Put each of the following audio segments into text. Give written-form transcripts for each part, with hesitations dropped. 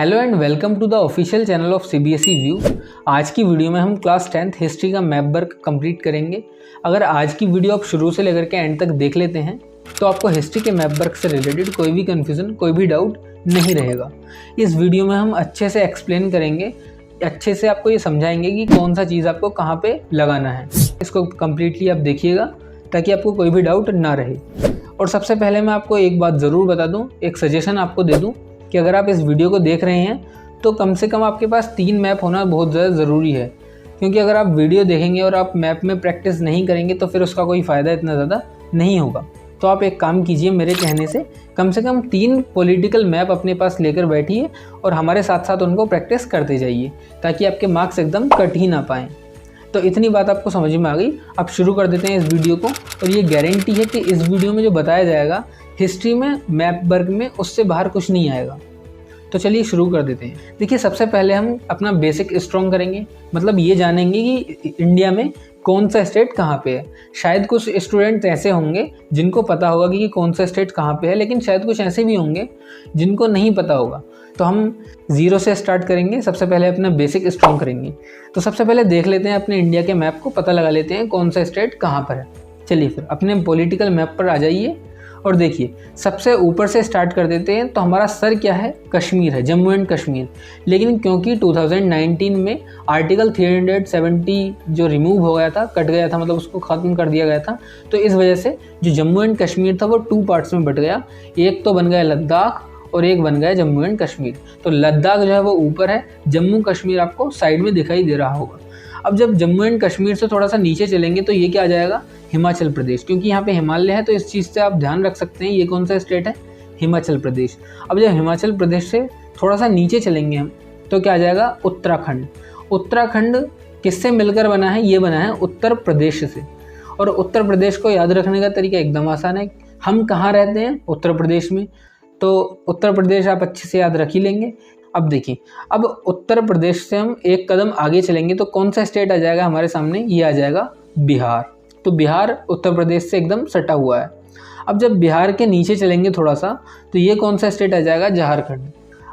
Hello and welcome to the official channel of CBSE view. आज की video में हम क्लास 10th हिस्ट्री का मैप वर्क कंप्लीट करेंगे। अगर आज की वीडियो आप शुरू से लेकर के एंड तक देख लेते हैं तो आपको हिस्ट्री के मैप वर्क से रिलेटेड कोई भी कन्फ्यूज़न, कोई भी डाउट नहीं रहेगा। इस वीडियो में हम अच्छे से एक्सप्लेन करेंगे, अच्छे से आपको ये समझाएंगे कि कौन सा चीज़ आपको कहाँ पे लगाना है। इसको कम्प्लीटली आप देखिएगा ताकि आपको कोई भी डाउट ना रहे। और सबसे पहले मैं आपको एक बात ज़रूर बता दूँ, एक सजेशन आपको दे दूँ कि अगर आप इस वीडियो को देख रहे हैं तो कम से कम आपके पास 3 मैप होना बहुत ज़्यादा ज़रूरी है। क्योंकि अगर आप वीडियो देखेंगे और आप मैप में प्रैक्टिस नहीं करेंगे तो फिर उसका कोई फ़ायदा इतना ज़्यादा नहीं होगा। तो आप एक काम कीजिए, मेरे कहने से कम 3 पॉलिटिकल मैप अपने पास लेकर बैठिए और हमारे साथ साथ उनको प्रैक्टिस करते जाइए ताकि आपके मार्क्स एकदम कट ही ना पाएँ। तो इतनी बात आपको समझ में आ गई। अब शुरू कर देते हैं इस वीडियो को। और ये गारंटी है कि इस वीडियो में जो बताया जाएगा हिस्ट्री में, मैप वर्क में, उससे बाहर कुछ नहीं आएगा। तो चलिए शुरू कर देते हैं। देखिए, सबसे पहले हम अपना बेसिक स्ट्रॉन्ग करेंगे, मतलब ये जानेंगे कि इंडिया में कौन सा स्टेट कहाँ पे है। शायद कुछ स्टूडेंट ऐसे होंगे जिनको पता होगा कि कौन सा स्टेट कहाँ पे है, लेकिन शायद कुछ ऐसे भी होंगे जिनको नहीं पता होगा। तो हम 0 से स्टार्ट करेंगे। सबसे पहले अपना बेसिक स्ट्रॉन्ग करेंगे। तो सबसे पहले देख लेते हैं अपने इंडिया के मैप को, पता लगा लेते हैं कौन सा स्टेट कहाँ पर है। चलिए फिर अपने पॉलिटिकल मैप पर आ जाइए और देखिए, सबसे ऊपर से स्टार्ट कर देते हैं। तो हमारा सर क्या है? कश्मीर है, जम्मू एंड कश्मीर। लेकिन क्योंकि 2019 में आर्टिकल 370 जो रिमूव हो गया था, कट गया था, मतलब उसको ख़त्म कर दिया गया था, तो इस वजह से जो जम्मू एंड कश्मीर था वो 2 पार्ट्स में बट गया। एक तो बन गया लद्दाख और एक बन गया जम्मू एंड कश्मीर। तो लद्दाख जो है वो ऊपर है, जम्मू कश्मीर आपको साइड में दिखाई दे रहा होगा। अब जब जम्मू एंड कश्मीर से थोड़ा सा नीचे चलेंगे तो ये क्या आ जाएगा? हिमाचल प्रदेश। क्योंकि यहाँ पे हिमालय है तो इस चीज़ से आप ध्यान रख सकते हैं। ये कौन सा स्टेट है? हिमाचल प्रदेश। अब जब हिमाचल प्रदेश से थोड़ा सा नीचे चलेंगे हम तो क्या आ जाएगा? उत्तराखंड। उत्तराखंड किससे मिलकर बना है? ये बना है उत्तर प्रदेश से। और उत्तर प्रदेश को याद रखने का तरीका एकदम आसान है। हम कहाँ रहते हैं? उत्तर प्रदेश में। तो उत्तर प्रदेश आप अच्छे से याद रख ही लेंगे। अब देखिए, अब उत्तर प्रदेश से हम एक कदम आगे चलेंगे तो कौन सा स्टेट आ जाएगा हमारे सामने? ये आ जाएगा बिहार। तो बिहार उत्तर प्रदेश से एकदम सटा हुआ है। अब जब बिहार के नीचे चलेंगे थोड़ा सा तो ये कौन सा स्टेट आ जाएगा? झारखंड।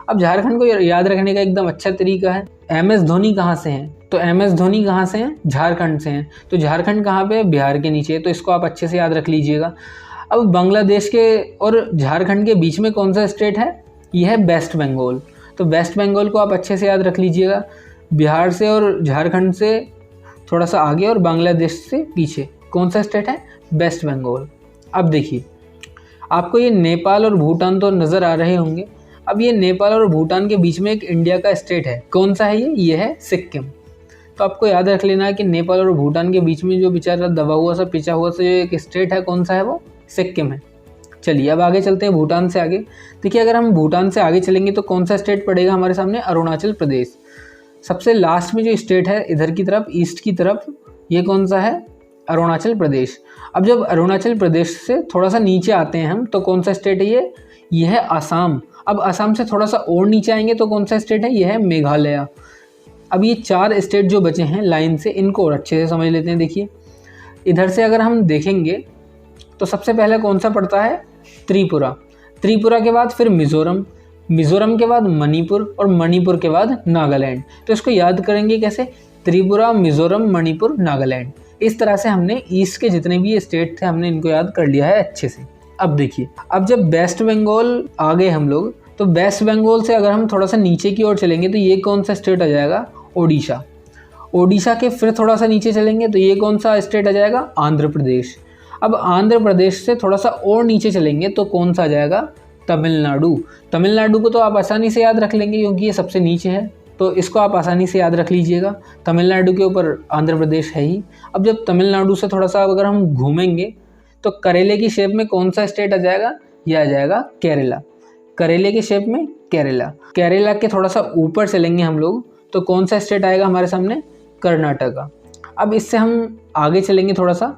अब झारखंड को याद रखने का एकदम अच्छा तरीका है। MS धोनी कहाँ से हैं? तो MS धोनी कहाँ से हैं? झारखंड से हैं। तो झारखंड कहाँ पे है? बिहार के नीचे। तो इसको आप अच्छे से याद रख लीजिएगा। अब बांग्लादेश के और झारखंड के बीच में कौन सा स्टेट है? यह है वेस्ट बंगाल। तो वेस्ट बंगाल को आप अच्छे से याद रख लीजिएगा। बिहार से और झारखंड से थोड़ा सा आगे और बांग्लादेश से पीछे कौन सा स्टेट है? वेस्ट बंगाल। अब देखिए, आपको ये नेपाल और भूटान तो नज़र आ रहे होंगे। अब ये नेपाल और भूटान के बीच में एक इंडिया का स्टेट है। कौन सा है ये? ये है सिक्किम। तो आपको याद रख लेना है कि नेपाल और भूटान के बीच में जो बेचारा दबा हुआ सा, पिछा हुआ सा एक स्टेट है, कौन सा है? वो सिक्किम है। चलिए अब आगे चलते हैं भूटान से आगे। देखिए, अगर हम भूटान से आगे चलेंगे तो कौन सा स्टेट पड़ेगा हमारे सामने? अरुणाचल प्रदेश। सबसे लास्ट में जो स्टेट है इधर की तरफ, ईस्ट की तरफ, ये कौन सा है? अरुणाचल प्रदेश। अब जब अरुणाचल प्रदेश से थोड़ा सा नीचे आते हैं हम तो कौन सा स्टेट है ये? ये है आसाम। अब आसाम से थोड़ा सा और नीचे आएंगे तो कौन सा स्टेट है? ये है मेघालय। अब ये 4 स्टेट जो बचे हैं लाइन से, इनको और अच्छे से समझ लेते हैं। देखिए, इधर से अगर हम देखेंगे तो सबसे पहले कौन सा पड़ता है? त्रिपुरा। त्रिपुरा के बाद फिर मिज़ोरम, मिज़ोरम के बाद मणिपुर और मणिपुर के बाद नागालैंड। तो इसको याद करेंगे कैसे? त्रिपुरा, मिज़ोरम, मणिपुर, नागालैंड। इस तरह से हमने ईस्ट के जितने भी स्टेट थे हमने इनको याद कर लिया है अच्छे से। अब देखिए, अब जब वेस्ट बंगाल आ गए हम लोग तो वेस्ट बंगाल से अगर हम थोड़ा सा नीचे की ओर चलेंगे तो ये कौन सा स्टेट आ जाएगा? ओडिशा। ओडिशा के फिर थोड़ा सा नीचे चलेंगे तो ये कौन सा स्टेट आ जाएगा? आंध्र प्रदेश। अब आंध्र प्रदेश से थोड़ा सा और नीचे चलेंगे तो कौन सा आ जाएगा? तमिलनाडु। तमिलनाडु को तो आप आसानी से याद रख लेंगे क्योंकि ये सबसे नीचे है, तो इसको आप आसानी से याद रख लीजिएगा। तमिलनाडु के ऊपर आंध्र प्रदेश है ही। अब जब तमिलनाडु से थोड़ा सा अगर हम घूमेंगे तो करेले की शेप में कौन सा स्टेट आ जाएगा? ये आ जाएगा केरला। करेले की शेप में केरला। केरला के थोड़ा सा ऊपर चलेंगे हम लोग तो कौन सा स्टेट आएगा हमारे सामने? कर्नाटका। अब इससे हम आगे चलेंगे थोड़ा सा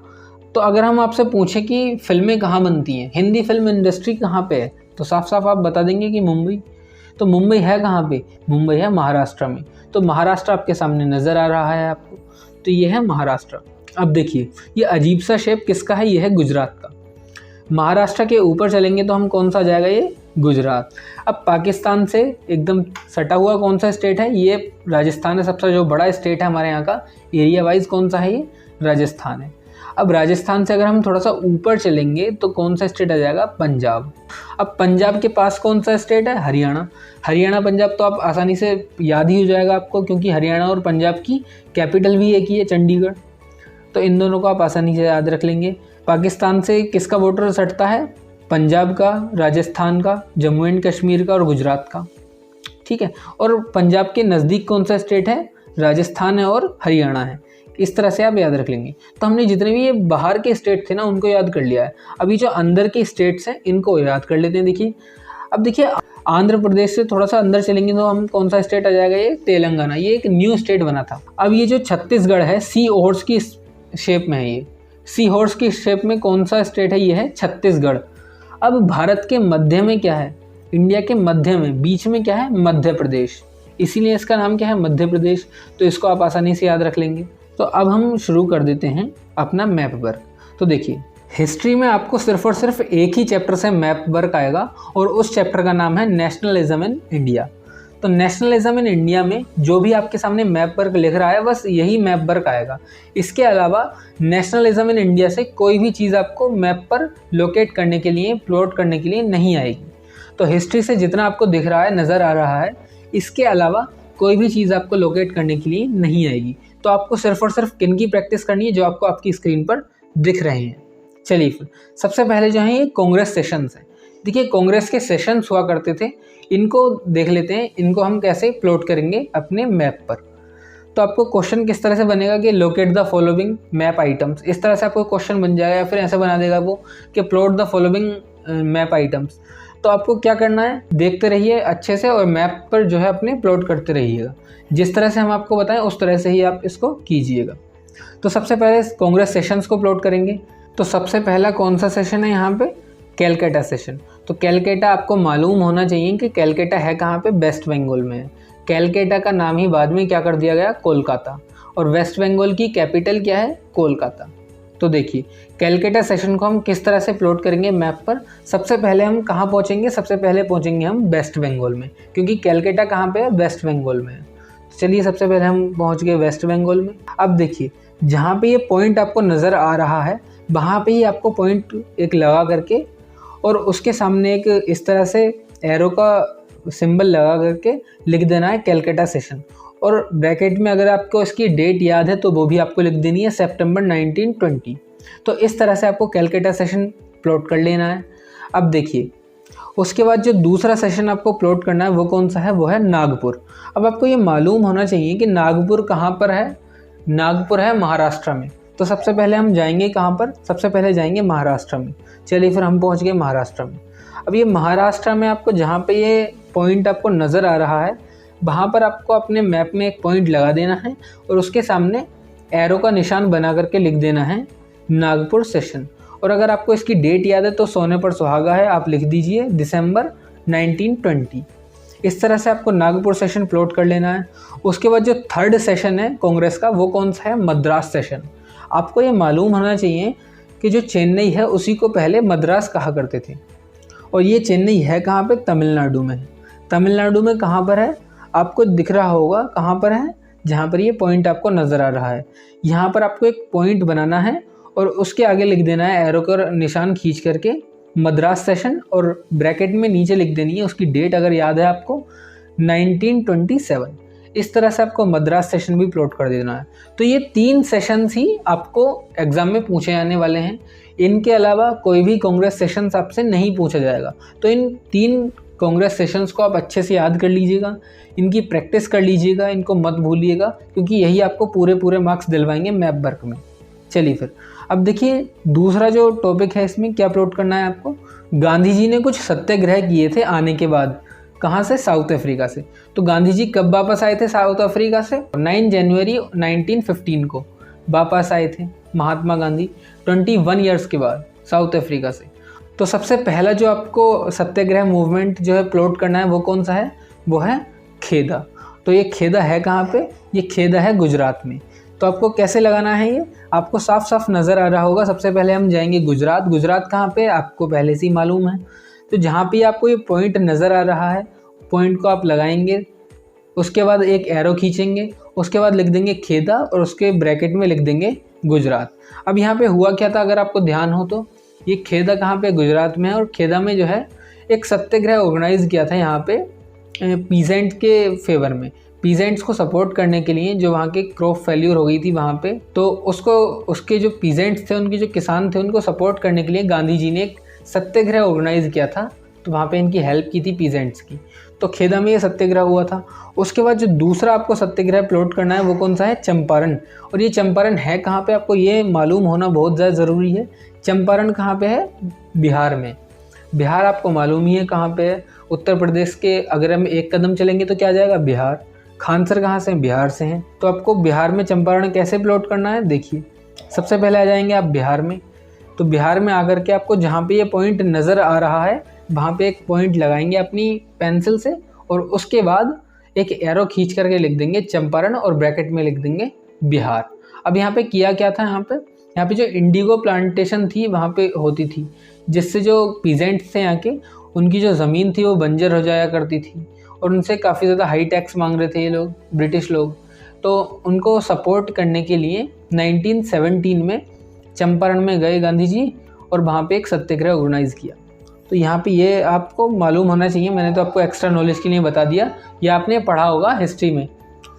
तो अगर हम आपसे पूछें कि फिल्में कहाँ बनती हैं, हिंदी फिल्म इंडस्ट्री कहाँ पे है, तो साफ साफ आप बता देंगे कि मुंबई। तो मुंबई है कहाँ पे? मुंबई है महाराष्ट्र में। तो महाराष्ट्र आपके सामने नज़र आ रहा है आपको, तो ये है महाराष्ट्र। अब देखिए, ये अजीब सा शेप किसका है? ये है गुजरात का। महाराष्ट्र के ऊपर चलेंगे तो हम कौन सा आ जाएगा? ये गुजरात। अब पाकिस्तान से एकदम सटा हुआ कौन सा स्टेट है, ये राजस्थान है। सबसे जो बड़ा स्टेट है हमारे यहाँ का एरिया वाइज कौन सा है, ये राजस्थान है। अब राजस्थान से अगर हम थोड़ा सा ऊपर चलेंगे तो कौन सा स्टेट आ जाएगा, पंजाब। अब पंजाब के पास कौन सा स्टेट है, हरियाणा। हरियाणा पंजाब तो आप आसानी से याद ही हो जाएगा आपको, क्योंकि हरियाणा और पंजाब की कैपिटल भी एक ही है, चंडीगढ़। तो इन दोनों को आप आसानी से याद रख लेंगे। पाकिस्तान से किसका बॉर्डर सटता है, पंजाब का, राजस्थान का, जम्मू एंड कश्मीर का और गुजरात का, ठीक है। और पंजाब के नज़दीक कौन सा स्टेट है, राजस्थान है और हरियाणा है। इस तरह से आप याद रख लेंगे। तो हमने जितने भी ये बाहर के स्टेट थे ना उनको याद कर लिया है। अभी जो अंदर के स्टेट्स हैं इनको याद कर लेते हैं। देखिए, अब देखिए आंध्र प्रदेश से थोड़ा सा अंदर चलेंगे तो हम कौन सा स्टेट आ जाएगा, ये तेलंगाना। ये एक न्यू स्टेट बना था। अब ये जो छत्तीसगढ़ है, सी हॉर्स की शेप में है, ये सी हॉर्स की शेप में कौन सा स्टेट है, ये है छत्तीसगढ़। अब भारत के मध्य में क्या है, इंडिया के मध्य में, बीच में क्या है, मध्य प्रदेश, इसीलिए इसका नाम क्या है, मध्य प्रदेश। तो इसको आप आसानी से याद रख लेंगे। तो अब हम शुरू कर देते हैं अपना मैप वर्क। तो देखिए, हिस्ट्री में आपको सिर्फ और सिर्फ एक ही चैप्टर से मैप वर्क आएगा और उस चैप्टर का नाम है नेशनलिज्म इन इंडिया। तो नेशनलिज्म इन इंडिया में जो भी आपके सामने मैप वर्क लिख रहा है बस यही मैप वर्क आएगा। इसके अलावा नेशनलिज्म इन इंडिया से कोई भी चीज़ आपको मैप पर लोकेट करने के लिए, प्लॉट करने के लिए नहीं आएगी। तो हिस्ट्री से जितना आपको दिख रहा है, नज़र आ रहा है, इसके अलावा कोई भी चीज़ आपको लोकेट करने के लिए नहीं आएगी। तो आपको सिर्फ और सिर्फ किन की प्रैक्टिस करनी है, जो आपको आपकी स्क्रीन पर दिख रहे हैं। चलिए फिर सबसे पहले जो है ये कांग्रेस सेशंस हैं। देखिए, कांग्रेस के सेशंस हुआ करते थे, इनको देख लेते हैं। इनको हम कैसे प्लॉट करेंगे अपने मैप पर। तो आपको क्वेश्चन किस तरह से बनेगा कि locate the following map items, इस तरह से आपको क्वेश्चन बन जाएगा। या फिर ऐसे बना देगा वो कि plot the following map items. तो आपको क्या करना है, देखते रहिए अच्छे से और मैप पर जो है अपने प्लॉट करते रहिएगा। जिस तरह से हम आपको बताएं उस तरह से ही आप इसको कीजिएगा। तो सबसे पहले कांग्रेस सेशंस को प्लॉट करेंगे। तो सबसे पहला कौन सा सेशन है यहाँ पे, कैलकाटा सेशन। तो कैलकाटा आपको मालूम होना चाहिए कि कैलकाटा है कहाँ पे, वेस्ट बंगाल में है। कैलकाटा का नाम ही बाद में क्या कर दिया गया, कोलकाता। और वेस्ट बंगाल की कैपिटल क्या है, कोलकाता। तो देखिए, कैलकाटा सेशन को हम किस तरह से प्लॉट करेंगे मैप पर। सबसे पहले हम कहाँ पहुँचेंगे, सबसे पहले पहुँचेंगे हम वेस्ट बंगाल में, क्योंकि कैलकाटा कहाँ पे है, वेस्ट बंगाल में है। चलिए सबसे पहले हम पहुँच गए वेस्ट बंगाल में। अब देखिए, जहाँ पे ये पॉइंट आपको नज़र आ रहा है वहाँ पे ही आपको पॉइंट एक लगा करके और उसके सामने एक इस तरह से एरो का सिंबल लगा करके लिख देना है कैलकाटा सेशन। और ब्रैकेट में अगर आपको इसकी डेट याद है तो वो भी आपको लिख देनी है, सितंबर 1920। तो इस तरह से आपको कैलकाटा सेशन प्लॉट कर लेना है। अब देखिए, उसके बाद जो दूसरा सेशन आपको प्लॉट करना है वो कौन सा है, वो है नागपुर। अब आपको ये मालूम होना चाहिए कि नागपुर कहाँ पर है। नागपुर है महाराष्ट्र में। तो सबसे पहले हम जाएंगे कहाँ पर, सबसे पहले जाएंगे महाराष्ट्र में। चलिए फिर हम पहुँच गए महाराष्ट्र में। अब ये महाराष्ट्र में आपको जहाँ पे ये पॉइंट आपको नज़र आ रहा है वहाँ पर आपको अपने मैप में एक पॉइंट लगा देना है और उसके सामने एरो का निशान बना करके लिख देना है नागपुर सेशन। और अगर आपको इसकी डेट याद है तो सोने पर सुहागा है, आप लिख दीजिए दिसंबर 1920। इस तरह से आपको नागपुर सेशन प्लॉट कर लेना है। उसके बाद जो थर्ड सेशन है कांग्रेस का वो कौन सा है, मद्रास सेशन। आपको ये मालूम होना चाहिए कि जो चेन्नई है उसी को पहले मद्रास कहा करते थे और ये चेन्नई है कहाँ पे, तमिलनाडु में है। तमिलनाडु में कहाँ पर है, आपको दिख रहा होगा कहाँ पर है, जहाँ पर ये पॉइंट आपको नज़र आ रहा है। यहाँ पर आपको एक पॉइंट बनाना है और उसके आगे लिख देना है एरो का निशान खींच करके मद्रास सेशन और ब्रैकेट में नीचे लिख देनी है उसकी डेट अगर याद है आपको 1927। इस तरह से आपको मद्रास सेशन भी प्लॉट कर देना है। तो ये 3 सेशंस ही आपको एग्ज़ाम में पूछे जाने वाले हैं। इनके अलावा कोई भी कांग्रेस सेशंस आपसे नहीं पूछा जाएगा। तो इन 3 कांग्रेस सेशंस को आप अच्छे से याद कर लीजिएगा, इनकी प्रैक्टिस कर लीजिएगा, इनको मत भूलिएगा, क्योंकि यही आपको पूरे मार्क्स दिलवाएंगे मैप वर्क में। चलिए फिर अब देखिए, दूसरा जो टॉपिक है इसमें क्या प्लॉट करना है आपको। गांधी जी ने कुछ सत्याग्रह किए थे आने के बाद, कहाँ से, साउथ अफ्रीका से। तो गांधी जी कब वापस आए थे साउथ अफ्रीका से, 9 जनवरी 1915 को वापस आए थे महात्मा गांधी 21 ईयर्स के बाद साउथ अफ्रीका से। तो सबसे पहला जो आपको सत्याग्रह मूवमेंट जो है प्लॉट करना है वो कौन सा है, वो है खेदा। तो ये खेदा है कहाँ पे, ये खेदा है गुजरात में। तो आपको कैसे लगाना है ये आपको साफ साफ नज़र आ रहा होगा। सबसे पहले हम जाएंगे गुजरात। गुजरात कहाँ पे आपको पहले से ही मालूम है। तो जहाँ पे आपको ये पॉइंट नज़र आ रहा है, पॉइंट को आप लगाएंगे, उसके बाद एक एरो खींचेंगे, उसके बाद लिख देंगे खेदा और उसके ब्रैकेट में लिख देंगे गुजरात। अब यहाँ पे हुआ क्या था, अगर आपको ध्यान हो तो ये खेदा कहाँ पे, गुजरात में है। और खेदा में जो है एक सत्याग्रह ऑर्गेनाइज किया था यहाँ पे पीजेंट के फेवर में, पीजेंट्स को सपोर्ट करने के लिए, जो वहाँ के क्रॉप फेल्यूर हो गई थी वहाँ पे, तो उसको उसके जो पीजेंट्स थे, उनके जो किसान थे, उनको सपोर्ट करने के लिए गांधी जी ने एक सत्याग्रह ऑर्गेनाइज किया था। तो वहाँ पे इनकी हेल्प की थी पीजेंट्स की, तो खेदा में ये सत्याग्रह हुआ था। उसके बाद जो दूसरा आपको सत्याग्रह प्लॉट करना है वो कौन सा है, चंपारण। और ये चंपारण है कहाँ पे, आपको ये मालूम होना बहुत ज़्यादा ज़रूरी है। चंपारण कहाँ पे है, बिहार में। बिहार आपको मालूम ही है कहाँ पे है, उत्तर प्रदेश के अगर हम एक कदम चलेंगे तो क्या जाएगा, बिहार। खानसर कहाँ से हैं, बिहार से हैं। तो आपको बिहार में चंपारण कैसे प्लॉट करना है, देखिए सबसे पहले आ जाएंगे आप बिहार में। तो बिहार में आकर के आपको जहाँ पे ये पॉइंट नज़र आ रहा है वहाँ पे एक पॉइंट लगाएंगे अपनी पेंसिल से, और उसके बाद एक एरो खींच करके लिख देंगे चंपारण और ब्रैकेट में लिख देंगे बिहार। अब यहाँ पे किया क्या था, यहाँ पे जो इंडिगो प्लांटेशन थी वहाँ पे होती थी, जिससे जो पीजेंट्स थे यहाँ के, उनकी जो ज़मीन थी वो बंजर हो जाया करती थी और उनसे काफ़ी ज़्यादा हाई टैक्स मांग रहे थे ये लोग, ब्रिटिश लोग। तो उनको सपोर्ट करने के लिए 1917 में चंपारण में गए गांधी जी और वहाँ पे एक सत्याग्रह ऑर्गेनाइज किया। तो यहाँ पे ये आपको मालूम होना चाहिए, मैंने तो आपको एक्स्ट्रा नॉलेज के लिए बता दिया, ये आपने पढ़ा होगा हिस्ट्री में।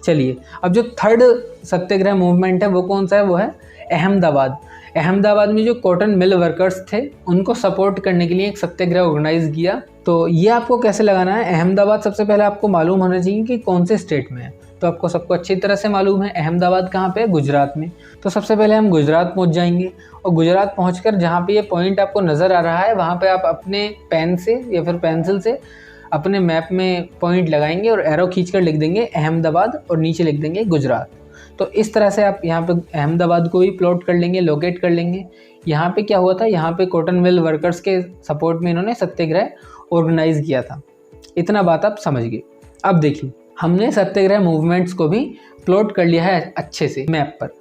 चलिए, अब जो थर्ड सत्याग्रह मूवमेंट है वो कौन सा है, वो है अहमदाबाद। अहमदाबाद में जो कॉटन मिल वर्कर्स थे उनको सपोर्ट करने के लिए एक सत्याग्रह ऑर्गेनाइज किया। तो ये आपको कैसे लगाना है, अहमदाबाद सबसे पहले आपको मालूम होना चाहिए कि कौन से स्टेट में है। तो आपको सबको अच्छी तरह से मालूम है अहमदाबाद कहाँ पे है, गुजरात में। तो सबसे पहले हम गुजरात पहुँच जाएंगे और गुजरात पहुँचकर जहाँ पे ये पॉइंट आपको नज़र आ रहा है वहाँ पे आप अपने पेन से या फिर पेंसिल से अपने मैप में पॉइंट लगाएंगे और एरो खींचकर लिख देंगे अहमदाबाद और नीचे लिख देंगे गुजरात। तो इस तरह से आप यहाँ पे अहमदाबाद को भी प्लॉट कर लेंगे, लोकेट कर लेंगे। यहाँ पे क्या हुआ था, यहाँ पे कॉटन मिल वर्कर्स के सपोर्ट में इन्होंने सत्याग्रह ऑर्गेनाइज किया था। इतना बात आप समझ गए। अब देखिए, हमने सत्याग्रह मूवमेंट्स को भी प्लॉट कर लिया है अच्छे से मैप पर।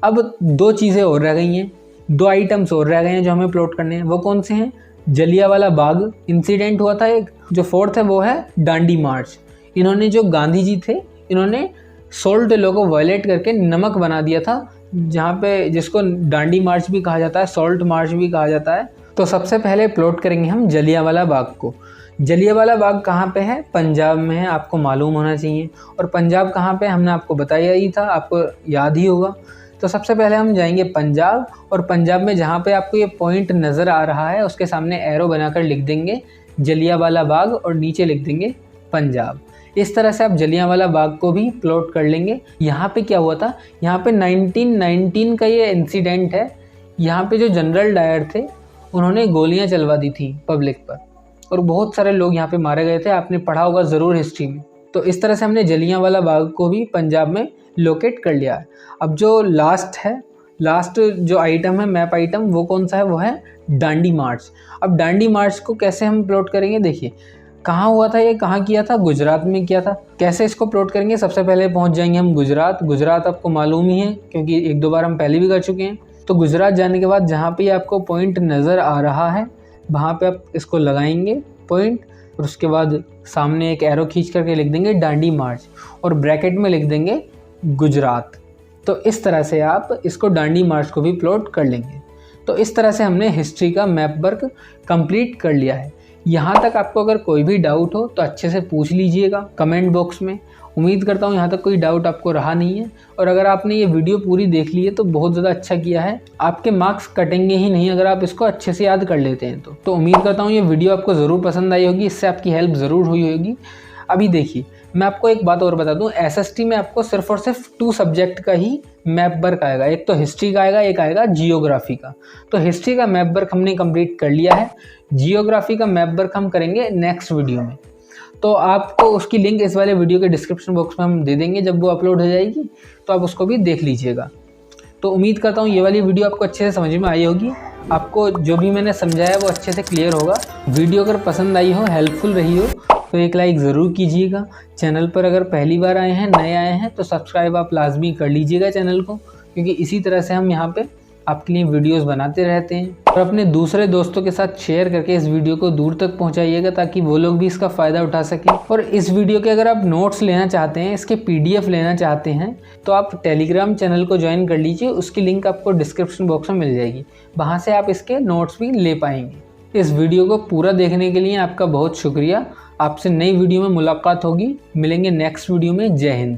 अब दो चीज़ें और रह गई हैं, दो आइटम्स और रह गए हैं जो हमें प्लॉट करने हैं। वो कौन से हैं, जलियांवाला बाग इंसिडेंट हुआ था एक, जो फोर्थ है वो है दांडी मार्च। इन्होंने जो गांधी जी थे, इन्होंने सोल्ट लॉ को वायलेट करके नमक बना दिया था, जहाँ पे जिसको दांडी मार्च भी कहा जाता है, सॉल्ट मार्च भी कहा जाता है। तो सबसे पहले प्लॉट करेंगे हम जलियांवाला बाग को। जलियांवाला बाग कहाँ पे है, पंजाब में है, आपको मालूम होना चाहिए। और पंजाब कहाँ पे, हमने आपको बताया ही था, आपको याद ही होगा। तो सबसे पहले हम जाएंगे पंजाब, और पंजाब में जहाँ पे आपको ये पॉइंट नज़र आ रहा है उसके सामने एरो बनाकर लिख देंगे जलियांवाला बाग और नीचे लिख देंगे पंजाब। इस तरह से आप जलियांवाला बाग को भी प्लॉट कर लेंगे। यहाँ पे क्या हुआ था, यहाँ पे 1919 का ये इंसिडेंट है। यहाँ पे जो जनरल डायर थे उन्होंने गोलियाँ चलवा दी थी पब्लिक पर और बहुत सारे लोग यहाँ पे मारे गए थे, आपने पढ़ा होगा ज़रूर हिस्ट्री में। तो इस तरह से हमने जलियांवाला बाग को भी पंजाब में लोकेट कर लिया है। अब जो लास्ट जो आइटम है, मैप आइटम, वो कौन सा है, वो है दांडी मार्च। अब दांडी मार्च को कैसे हम प्लॉट करेंगे, देखिए कहाँ हुआ था ये, कहाँ किया था, गुजरात में किया था। कैसे इसको प्लॉट करेंगे, सबसे पहले पहुँच जाएंगे हम गुजरात। गुजरात आपको मालूम ही है क्योंकि एक दो बार हम पहले भी कर चुके हैं। तो गुजरात जाने के बाद जहाँ पे आपको पॉइंट नज़र आ रहा है वहाँ पे आप इसको लगाएंगे पॉइंट, और उसके बाद सामने एक एरो खींच करके लिख देंगे दांडी मार्च और ब्रैकेट में लिख देंगे गुजरात। तो इस तरह से आप इसको दांडी मार्च को भी प्लॉट कर लेंगे। तो इस तरह से हमने हिस्ट्री का मैप वर्क कंप्लीट कर लिया है। यहाँ तक आपको अगर कोई भी डाउट हो तो अच्छे से पूछ लीजिएगा कमेंट बॉक्स में। उम्मीद करता हूँ यहाँ तक कोई डाउट आपको रहा नहीं है, और अगर आपने ये वीडियो पूरी देख ली है तो बहुत ज़्यादा अच्छा किया है। आपके मार्क्स कटेंगे ही नहीं अगर आप इसको अच्छे से याद कर लेते हैं तो उम्मीद करता हूँ ये वीडियो आपको ज़रूर पसंद आई होगी, इससे आपकी हेल्प ज़रूर हुई होगी। अभी देखिए, मैं आपको एक बात और बता दूं, एसएसटी में आपको सिर्फ और सिर्फ 2 सब्जेक्ट का ही मैप वर्क आएगा। एक तो हिस्ट्री का आएगा, एक आएगा जियोग्राफी का। तो हिस्ट्री का मैप वर्क हमने कंप्लीट कर लिया है, जियोग्राफी का मैप वर्क हम करेंगे नेक्स्ट वीडियो में। तो आपको उसकी लिंक इस वाले वीडियो के डिस्क्रिप्शन बॉक्स में हम दे देंगे, जब वो अपलोड हो जाएगी तो आप उसको भी देख लीजिएगा। तो उम्मीद करता हूँ ये वाली वीडियो आपको अच्छे से समझ में आई होगी, आपको जो भी मैंने समझाया वो अच्छे से क्लियर होगा। वीडियो अगर पसंद आई हो, हेल्पफुल रही हो तो एक लाइक ज़रूर कीजिएगा। चैनल पर अगर पहली बार आए हैं, नए आए हैं तो सब्सक्राइब आप लाजमी कर लीजिएगा चैनल को, क्योंकि इसी तरह से हम यहाँ पे आपके लिए वीडियोस बनाते रहते हैं। और अपने दूसरे दोस्तों के साथ शेयर करके इस वीडियो को दूर तक पहुंचाइएगा ताकि वो लोग भी इसका फ़ायदा उठा सकें। और इस वीडियो के अगर आप नोट्स लेना चाहते हैं, इसके PDF लेना चाहते हैं, तो आप टेलीग्राम चैनल को ज्वाइन कर लीजिए। उसकी लिंक आपको डिस्क्रिप्शन बॉक्स में मिल जाएगी, वहाँ से आप इसके नोट्स भी ले पाएंगे। इस वीडियो को पूरा देखने के लिए आपका बहुत शुक्रिया। आपसे नई वीडियो में मुलाकात होगी। मिलेंगे नेक्स्ट वीडियो में। जय हिंद।